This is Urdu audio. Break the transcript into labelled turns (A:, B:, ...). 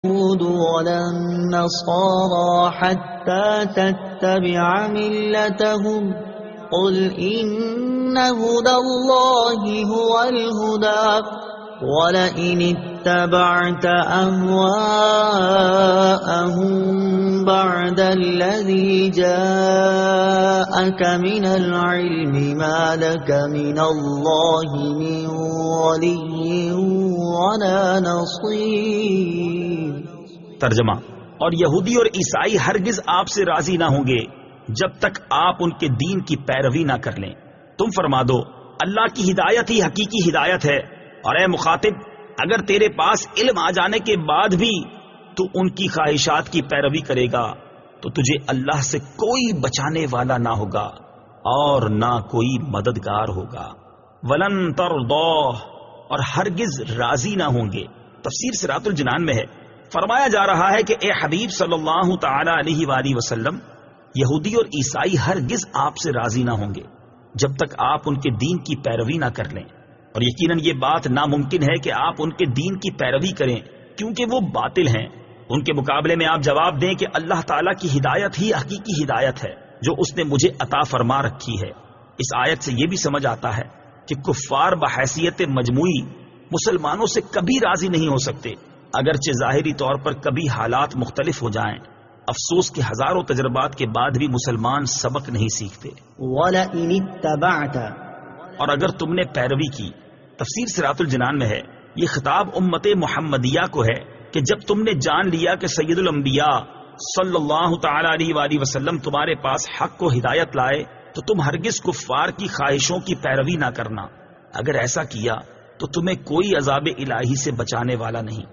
A: اليهود ولا النصارى حتى تتبع ملتهم قل إن هدى الله هو الهدى وَلَئِنِ اتَّبَعْتَ أَهْوَاءَهُمْ بَعْدَ الَّذِي جَاءَكَ مِنَ الْعِلْمِ مَا لَكَ مِنَ اللَّهِ مِنْ وَلِيٍّ وَلَا نَصِيرٍ۔
B: ترجمہ: اور یہودی اور عیسائی ہرگز آپ سے راضی نہ ہوں گے جب تک آپ ان کے دین کی پیروی نہ کر لیں۔ تم فرما دو اللہ کی ہدایت ہی حقیقی ہدایت ہے، اور اے مخاطب اگر تیرے پاس علم آ جانے کے بعد بھی تو ان کی خواہشات کی پیروی کرے گا تو تجھے اللہ سے کوئی بچانے والا نہ ہوگا اور نہ کوئی مددگار ہوگا۔ ولن ترضاه، اور ہرگز راضی نہ ہوں گے۔ تفسیر صراط الجنان میں ہے، فرمایا جا رہا ہے کہ اے حبیب صلی اللہ تعالی علیہ وآلہ وسلم، یہودی اور عیسائی ہرگز آپ سے راضی نہ ہوں گے جب تک آپ ان کے دین کی پیروی نہ کر لیں، اور یقیناً یہ بات ناممکن ہے کہ آپ ان کے دین کی پیروی کریں کیونکہ وہ باطل ہیں۔ ان کے مقابلے میں آپ جواب دیں کہ اللہ تعالیٰ کی ہدایت ہی حقیقی ہدایت ہے جو اس نے مجھے عطا فرما رکھی ہے۔ اس آیت سے یہ بھی سمجھ آتا ہے کہ کفار بحیثیت مجموعی مسلمانوں سے کبھی راضی نہیں ہو سکتے، اگرچہ ظاہری طور پر کبھی حالات مختلف ہو جائیں۔ افسوس کہ ہزاروں تجربات کے بعد بھی مسلمان سبق نہیں سیکھتے۔
A: وَلَئِنِ اتَّبَعْتَ،
B: اور اگر تم نے پیروی کی۔ تفسیر صراط الجنان میں ہے، یہ خطاب امت محمدیہ کو ہے کہ جب تم نے جان لیا کہ سید الانبیاء صلی اللہ تعالی علیہ وآلہ وسلم تمہارے پاس حق کو ہدایت لائے تو تم ہرگز کفار کی خواہشوں کی پیروی نہ کرنا، اگر ایسا کیا تو تمہیں کوئی عذاب الہی سے بچانے والا نہیں۔